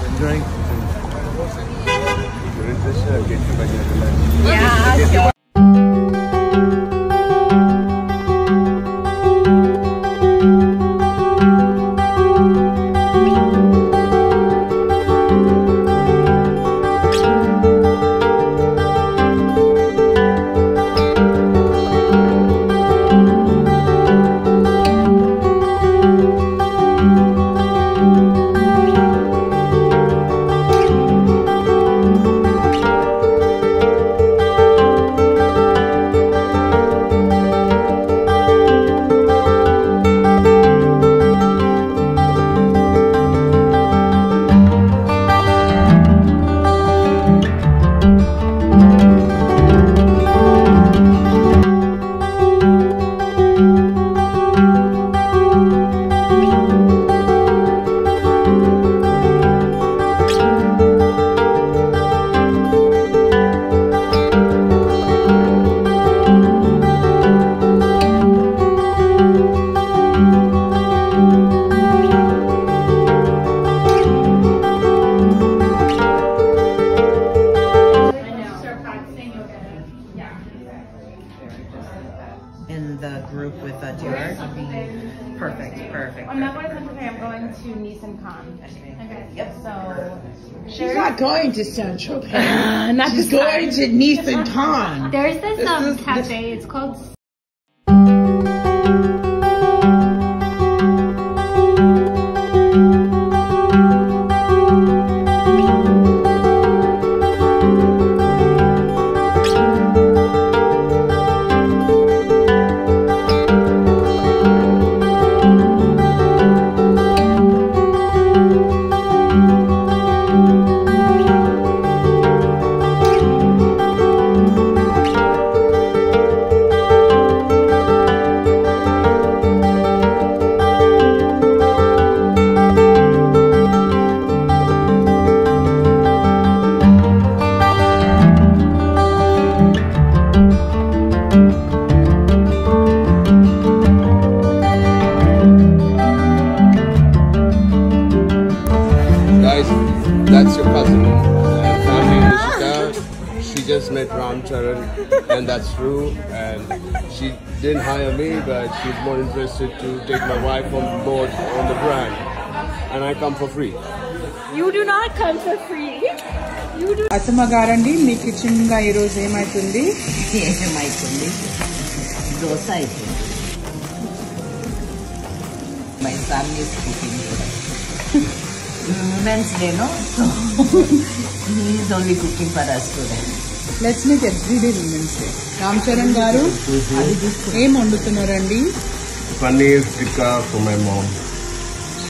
Enjoying? Yeah, sure. In the group with Dior. Perfect. I'm not going to Central Pay, I'm going to Nice and Cannes. Okay. Yep. So she's not going to Central Pay. She's going to Nice and Cannes. There's this cafe. It's called. That's your cousin and family Nishita. She just met Ram Charan, and that's true. And she didn't hire me, but she's more interested to take my wife on board on the brand, and I come for free. You do not come for free. You do. Atama garandi me kitchen గా ఈ రోజు ఏమైతుంది? దోశ అయిపోయింది. My family is cooking today. Women's Day, no? So he is only cooking for us today. Let's make everyday Women's Day. Ram Charan garu, ఏం వండుతున్నారండి? Paneer tikka for my mom.